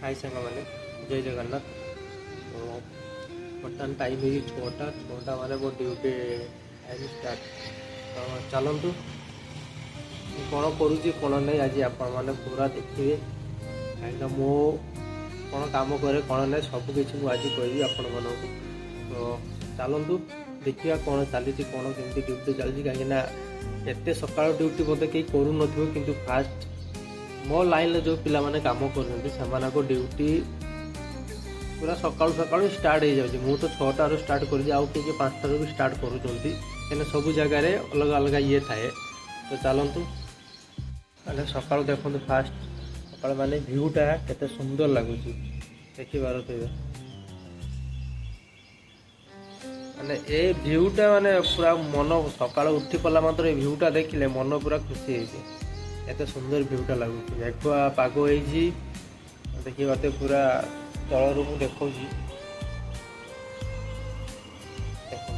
हाय सांग मैंने जय जगन्नाथ। तो बर्तमान टाइम है 6टा माने मो ड्यूटी टाइम स्टार्ट। तो चलतु कौन करुँच कौन नहीं आज आपण मैंने पूरा देखिए कहीं मो कौन काम करे कौन नहीं सबकि मुझे कहबी आपण मन को। तो चलतु देखिए कौन चली कौन केमती ड्यूटी चलती कहीं एत सका ड्यूटी बोलते कहीं करू कि फास्ट मो लाइन जो पिला माने काम कर ड्यूटी पूरा सकाळु सकाळु स्टार्ट हो जाए। मु तो 6टार स्टार्ट कर 5टार भी स्टार्ट करें सब जगार अलग अलग ये थाए। तो चलतु मैंने सकाळु देखो फास्ट सकाळ माने भ्यूटा केते सुंदर लगुच देखी पारे माने ए भ्यूटा माने पूरा मन सकाळ उठी पला मात्र ए भ्यूटा देखिले मन पूरा खुशी है। एत सुंदर भ्यूटा लगुच मेघुआ पाग हो देखिए बाते पूरा तलू मुझे देखा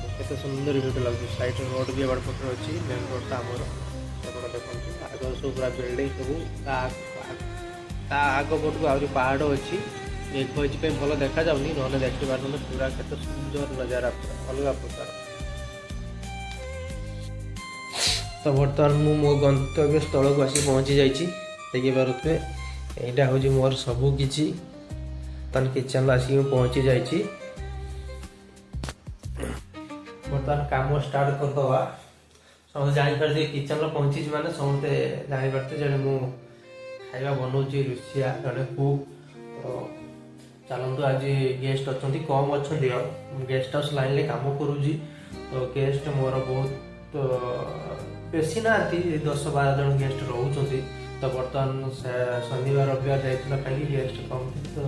देखते सुंदर भ्यूटा लगुच साइड रोड भी एबाड़ पटर अच्छी मेन रोड तो आमर एपट देखते आग सब पूरा बिल्डिंग सब आग पटू आहरी पहाड़ अच्छी मेघ अच्छी भल देखा जाऊनी ना देखी पार पूरा केते सुंदर नजारा पूरा अलग प्रकार। तो बर्तमान मु मो गंतव्य स्थल को आसी पहुँची जाइए देखिपे यहाँ हूँ मोर सबकि तन किचन आसिक पहुँची जाइए। बर्तमान काम स्टार्ट करदे समझे जापारे किचन पहुँची मैंने समस्ते जापारे जड़े मु खाଇବା बनाऊँगी रुचिया जड़े कुक। तो चलतु आज गेस्ट अच्छा कम अच्छा गेस्ट हाउस लाइन में कम करुँगी। तो गेस्ट मोर बहुत बेसी ना 10-12 जन गेस्ट रोच। तो बर्तमान शनिवार रविवार जाइला कहीं गेस्ट कम थी। तो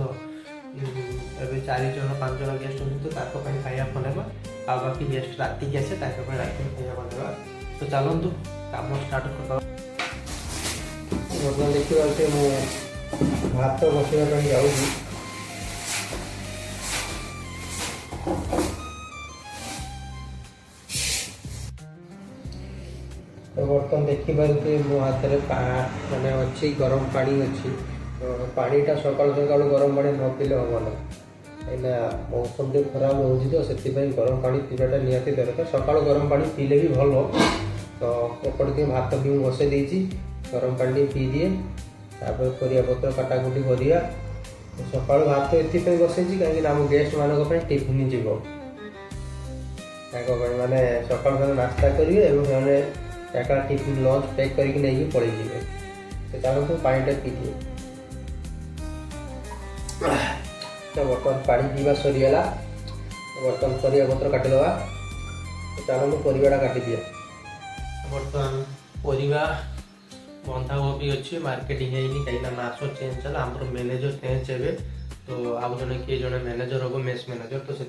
एवं 4-5 जन गेस्ट होती तो खाया बनेबा आ बाकी गेस्ट राति की आसे राति खाया बनेबा। तो चलतु काम स्टार्ट कर बर्तमान देखिए मुझे भात बसवा जाऊँगी। तो बर्तमान देखिपे मो हाथ में माने अच्छी गरम पानी अच्छी। तो पानीटा सका सका गरम पानी न पीले हम ना कहीं मौसम जो खराब रोज तो से गरम पानी पीवाटा निहाती दरकार। सका गरम पानी पीले भी भल। तो एपटे भात भी बसई देती गरम पानी पी दिए तापर परिया पत्र काटाकुटी करिया। सका भात ये बसई कहीं आम गेस्ट मानक टिफिन जीव माने सका नास्ता करेंगे एका टिफिन लंच पैक करके नहीं पड़े तो चलते पानीटा पी दिए। तो बर्तमान पानी पीवा सरीगला बर्तमान परिया पत्र काटिदे। तो चलते परिवाटा काटि दिए। बर्तमान परिवा बंधा कोबी अच्छी मार्केटिंग है कहीं मास चेंज है आम मैनेजर चेंज हे। तो आउ जड़े किए जड़े मैनेजर हम मेस मैनेजर। तो से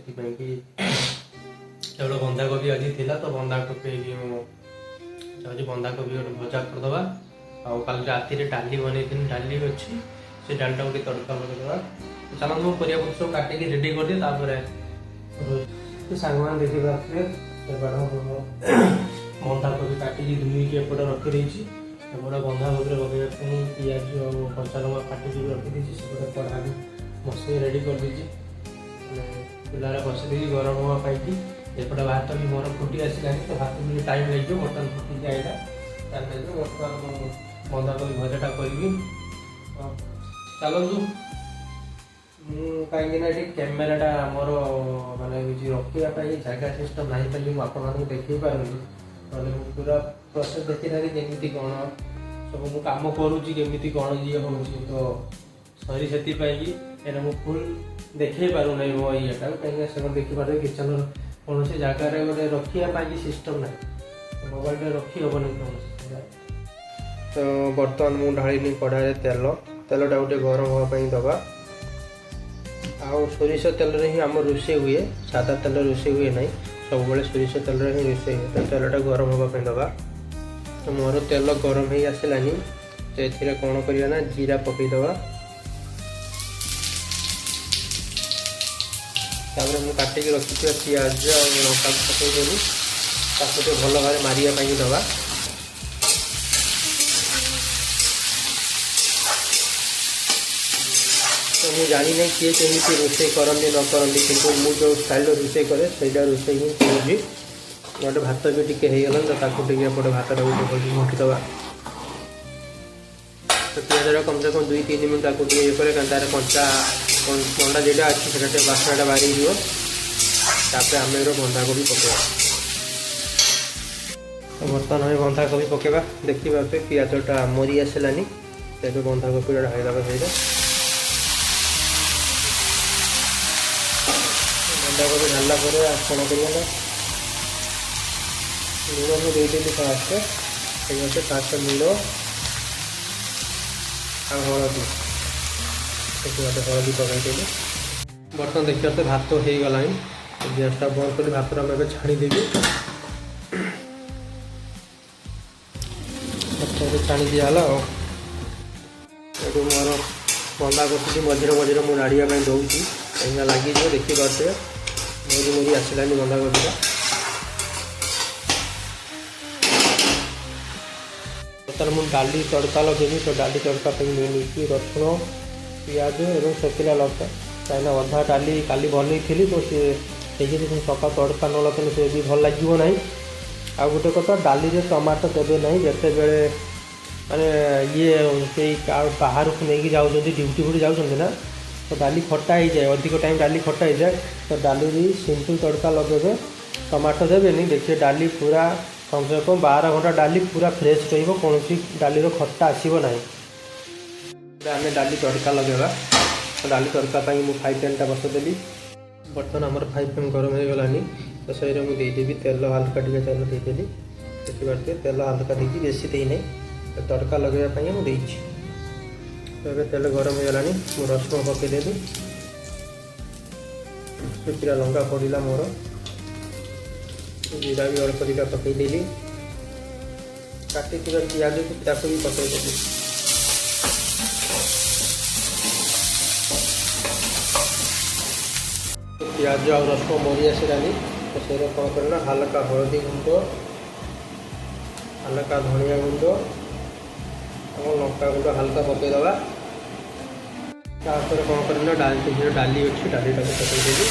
केवल बंधा कोबी आज थी तो बंधा कोबी बंधा कोबी गोटे भजा करदे। आल राति डाली बन डाली अच्छी से डालटा गोटे तड़का लगेदेवा। तो चलो मुझे परिया पत्र सब काटिक रेडी कर दिए। सांग मैंने देखी पारे बंधा कोबी काटिक धुईक एपटे रखी एपटे बंधा कोबी लगे पिज और कंचा लंका काटिक रखी सेपटे कढ़ा भी मसई रेडी कर दी पिला बसई दी गरम होगापी। एपटे भात भी मोर फुटी आसला तो भात भी टाइम लगे बर्तमान फुटी जाएगा बर्तमान बंधा कोबी भजाटा करी। चलतु कहीं कैमेराटा मोर माने रखापी जगह सिस्टम नहीं पारे मुझे देखी पारूनी ना पूरा प्रोसेस देखी ना जमी कौन सब मुझे कम करुँगी कौन ये हो। तो सरी से मुझे फुल देखे पारूना मो येटा कहीं से देखिपारे किचन कौन से जगार गोटे रखापी सिस्टम ना मोबाइल रखी हेनी कौन। तो बर्तमान मुझे ढाणी कढ़ा तेलटा गोटे गरम होगापी दबा। आउ सोरिष तेल ही आम रोषे हुए सादा तेल रोषे हुए ना सब बड़े सोरिष तेल ही रोषे हुए। तो तेलटा गरम होगापी दबा। तो मोर तेल गरम हो आसलानी तो ये कौन करना जीरा पकईदबा। तापर मुझे काटिक रखी पिज और लंका पकईदेवी ताको भल भाव मारे दबा। तो मुझे जानी नहीं किए केमी रोषे करती न करती कि मुझे जो स्टाइल रोषे कै से रोषे ही करुँगी गोटे भात भी टी हो गला तो एपटे भात घोटिदवा तो पियाजर कम से कम 2-3 मिनट आपको ये तार कंचा बंदा जेटा अच्छी से बासनाटा बाहरी तापर आम बंधाकोबी पकेवा तो बर्तमान हमें बंधाकोबी पकेवा देखी पारे पियाजटा मरी आसलानी तो बंधाकोबी ढाईदवा सही बंधाकोबी ढाला कौन करें लुण मुझे फास्ट फास्ट लुण हलदी देखिए हलदी पकईदेवी बर्तमान देखिए भात हो गला गैसटा बंद कर भात आम छाणीदेवी छाणी दिगला मोर बंदा कर मझे मझे मुझे नाड़िया दौर कहीं लगे देखिए मुझे मुझे आसलानी बंधाकोबीटा तार मुझे डाली तड़का लगे तो डाली तड़का मिली रसुण पियाज और शुखिला लଙ୍କା कहीं अधा डाली काली बनई थी तो सी सका तड़का न लगे से भी भल लगे ना आ गोटे कथा डाली टमाटो देवे ना जिते बड़े माने ये बाहर को लेकिन जाऊँ ड्यूटी फ्यूटी जाऊँ ना तो डाली खट्टा हो जाए अधिक टाइम डाली खट्टा हो जाए तो डाली भी सिंपल तड़का लगे टमाटो देवे देखिए डाली पूरा कम से कम 12 घंटा डाली पूरा फ्रेश रोन डाली खट्टा आसब ना आम डाली तड़का लगेगा तो डाली तड़का मुझे फ्राई पैनटा बसदेली बर्तमान आम फ्राई पैन गरम हो गलानी तो सही मुझेदेवी तेल हल्का टे तेल देदेली देखिए तेल हल्का देखिए बेसी देना तो तड़का लगेवाई मुझे तो तेल गरम हो गलानी मु रसुण पकईदेवी शुखिला लंका पड़ा मोर जीरा भी अल्प दिटा पकईदेली काटी पियाज को भी पकईदेली तो पियाज और रसुण मरी आसलानी तो से कौन करना हल्का हलदी गुंड हल्का धनिया गुंड और लंका गुंड हल्का पकईदवा तापर कौन करना डाली अच्छी डालीटा पकईदेवी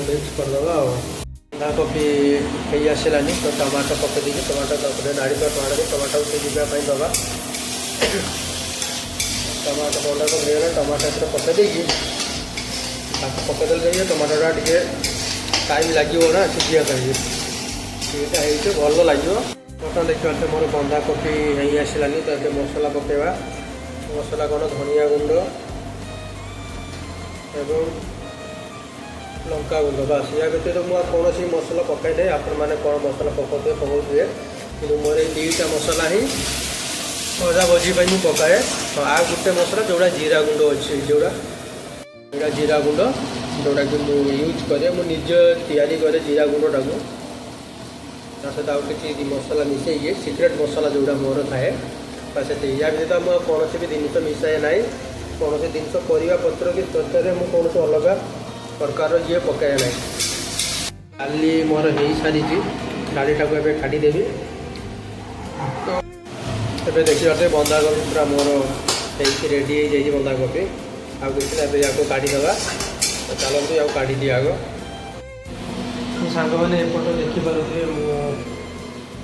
मिक्स करदे बंधाकोबी हो आसलानी तो टमाटो पकईदी टमाटो नाड़ी तो टमाटो से जीवाई दवा टमाटो बंधाकोबी हो टमाटो पकईदे पकईदे टमाटोटा टे टाइम लगे ना सीझा भल लगे बर्तमान देखिए मोर बंधाकोबी हो आसलानी तो ये मसला पकेवा मसला कौन धनिया गुंड एवं लंका गुंड बस या व्यतीत मुझे कौन मसला पकई ना आपण मैंने कौन मसला पकाते पकाउे कि मोर ये 2टा मसला ही भजा भजी मुझे पकाए तो आ गोटे मसला जोड़ा जीरा गुंड अच्छे जोड़ा जीरा गुंड जोड़ा कि यूज करे मुझे तैयारी करे जीरा गुंडटा को सहित आउ कि मसला मिसई सिक्रेट मसला जोड़ा मोर थाए बस या व्यतीत मुझे कौन भी जिन मिसाए ना कौन जिन परिवा पत्र कि तरकारी मुझे कौन अलग प्रकार ये पकाए ना डाली मोर हो सारी डालीटा को एवं काढ़ीदेवी तो ये देखिए बंधाकोबी पूरा मोर रेडी हो जाए बंधाकोबी आउ कि या काढ़ीदवा तो चलते या काढ़ी दिए आग सांग मैंने एपटे देखिपे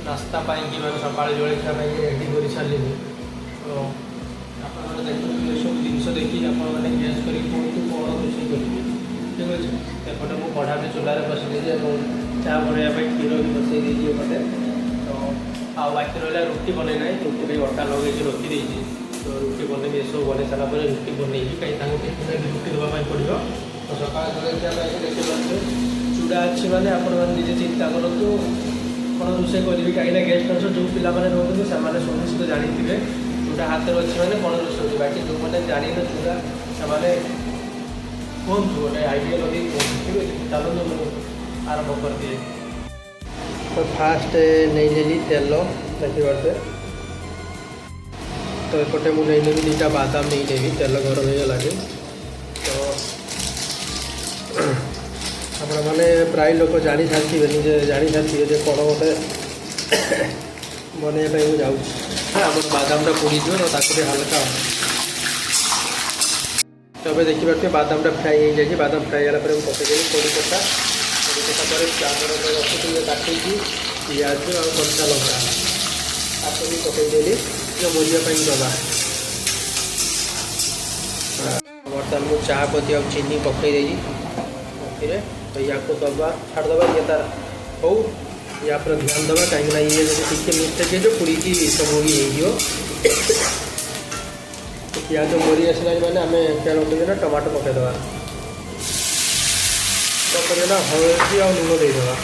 नास्ता कि सका जलखिया रेडी कर सारे तो आप सब जिन देखिए आपने गैस कर कौन रोषे करेंगे ठीक अच्छे एपटे मुझे कढ़ा भी चूल्हे बसई चाह बनवाई क्षीर भी बसई देती एपटे तो आ बाकी रहा रुटी बनना रुटी अटा लगे रखी तो रुटी बन ये सब बन सारापर रुटी बनई कहीं रुटी देवाई पड़ो तो सका जलखिया देखिए चूड़ा अच्छी मैंने आपजे चिंता करूँ कौन रोषे करी कहीं गेस्ट हाउस जो पाने रोते से सुनिश्चित जानी चूड़ा हाथ में अच्छी मैंने कौन रोषे बाकी जो मैंने जानी ना चूड़ा से कौन गोटे आइडिया लगे ठीक है चलो मुझे आरंभ कर दिए तो फास्ट नहीं लेली तेल देखिए तो एपटे मुझे नहीं 2टा बादाम नहीं देवी तेल गरम हो गला तो आपने प्राय लोक जानी सारी जानी सारी कौन गोटे बनवाई जाऊँ କଥା ଆମର ବାଦାମଟା ପୋଡ଼ିଯିବ ତ ତାକୁ ଟିକେ ହାଲକା ତବେ ଦେଖିପାରୁଥିବେ ବାଦାମଟା ଫ୍ରାଏ ହେଇଯାଇଛି। ବାଦାମ ଫ୍ରାଏ ହେଲା ପରେ ମୁଁ ପକାଇଦେବି କୋଡ଼ି ପକା ପରେ ଆମର ରଖିଥିଲେ କାଟିକି ପିଆଜ ଆଉ କଞ୍ଚା ଲଙ୍କା ତାକୁ ବି ପକାଇଦେଲି ମରିବା ପାଇଁ ଦେବା। ବର୍ତ୍ତମାନ ମୁଁ ଚା ପତି ଆଉ ଚିନି ପକାଇ ଦେଇଛି ଏଥିରେ ତ ୟାକୁ ଦେବା ଛାଡ଼ିଦେବା ଇଏ ତାର ହଉ ୟା ଉପରେ ଧ୍ୟାନ ଦେବା କାହିଁକିନା ଇଏ ଯଦି ଟିକେ ମିଷ୍ଟେକ୍ ହେଇଯିବ ପୋଡ଼ିକି ସବୁ ଇଏ ହେଇଯିବ। ପିଆଜ ମରି ଆସିଲାଣି ମାନେ ଆମେ କ'ଣ କରିଦେବା ନା ଟମାଟୋ ପକାଇଦେବା। ପକାଇଦେବା ହଳଦୀ ଆଉ ଲୁଣ ଦେଇଦେବା।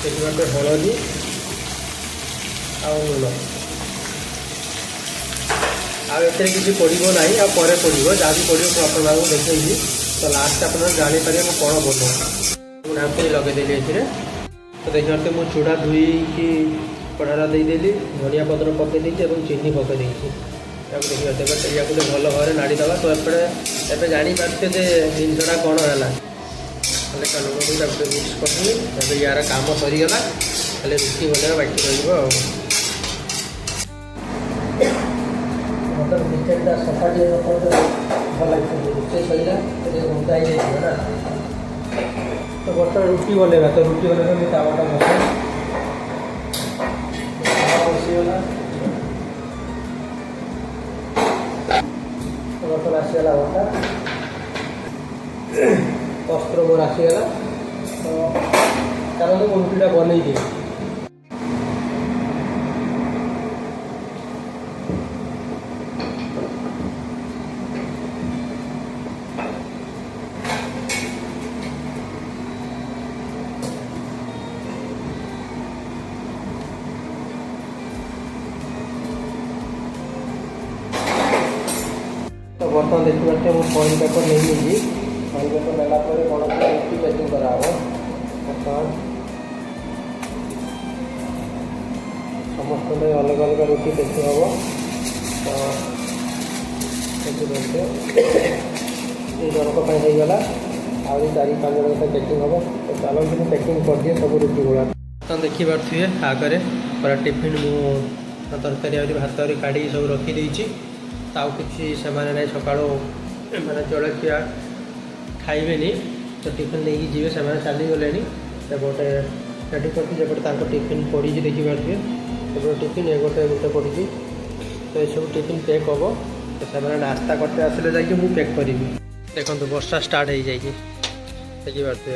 ସେଥିପାଇଁ ହଳଦୀ ଆଉ ଲୁଣ ଆଉ ଏଥିରେ କିଛି ପଡ଼ିବ ନାହିଁ ଆଉ ପରେ ପଡ଼ିବ ଯାହା ବି ପଡ଼ିବ ମୁଁ ଆପଣମାନଙ୍କୁ ଦେଖେଇବି। ତ ଲାଷ୍ଟ ଆପଣ ଜାଣିପାରିବେ ମୁଁ କ'ଣ ବନାଉ। ମୁଁ ଢାଙ୍କୁଣି ଲଗାଇଦେଲି ଏଥିରେ ତ ଦେଖିପାରୁଥିବେ ମୁଁ ଚୁଡ଼ା ଧୋଇକି କଢ଼ାରେ ଦେଇଦେଲି ଧନିଆ ପତ୍ର ପକାଇ ଦେଇଛି ଏବଂ ଚିନି ପକାଇ ଦେଇଛି। ତାକୁ ଦେଖିପାରୁଥିବେ ୟାକୁ ଟିକେ ଭଲ ଭାବରେ ନାଡ଼ିଦେବା। ତ ଏପଟେ ଏବେ ଜାଣିପାରୁଥିବେ ଯେ ଜିନିଷଟା କ'ଣ ହେଲା ଖାଲି ଲୁଣକୁ ତାକୁ ଟିକେ ମିକ୍ସ କରିଦେଲି। ଏବେ ୟାର କାମ ସରିଗଲା ଖାଲି ରୁଟି ବନେଇବା ବାକି ରହିବ ଆଉ। ଚିକେନଟା ସଫା ଟିକେ ଭଲ ଲାଗିବ ରୋଷେଇ ସରିଲା ଟିକେ ଘଣ୍ଟା ହେଇଯାଇଥିବ ନା। ତ ବର୍ତ୍ତମାନ ରୁଟି ବନେଇବା। ତ ରୁଟି ବନେଇବା ମୁଁ ତାୱାଟା ବସାଇ ବସିଗଲା। ବର୍ତ୍ତମାନ ଆସିଗଲା ଅଟା ଅସ୍ତ୍ର ମୋର ଆସିଗଲା। ତ ଚାଲନ୍ତୁ ମୁଁ ରୁଟିଟା ବନେଇଦିଏ। तो बर्तमान देखिए मुझे फॉइल पेपर नहीं लीजिए। फॉइल पेपर नेला रुटी पैकिंग कराव। बर्तमान समस्त अलग अलग रुटी पैकिंग हम। तो ये जनक होगला आहरी 4-5 जन पैकिंग हम। तो चलो मुझे पैकिंग कर दिए सब रुटी गुड़ा। तो देखिपे आगे पूरा टिफिन मुझे तरकारी भात काढ़ी सब रखीदी। आउ कि से ना सका मैंने जलखिया खाइबेनी तो टिफिन लेकिन जी से चलीगले। गोटे रेडी करते टिफिन पड़ी देखिपे एपटे टिफिन गोटे गोटे पड़ी। तो ये सब टिफिन पैक हम। तो से नास्ता करते आसिले जाकि मुझे पैक करी। देखो वर्षा स्टार्ट हो जाए देखिपे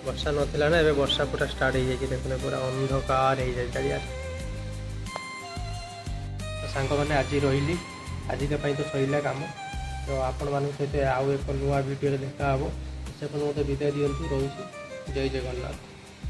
वर्षा नाला ना ए वर्षा पूरा स्टार्ट हो जाए। देखने पूरा अंधकार हो जाए चारिया। सांग मैंने आज रही आजिका तो सरिला काम। तो आपण मान सहित आउ एक नुआ वीडियो देखा हे से मत विदाय दिंतु। रही जय जगन्नाथ।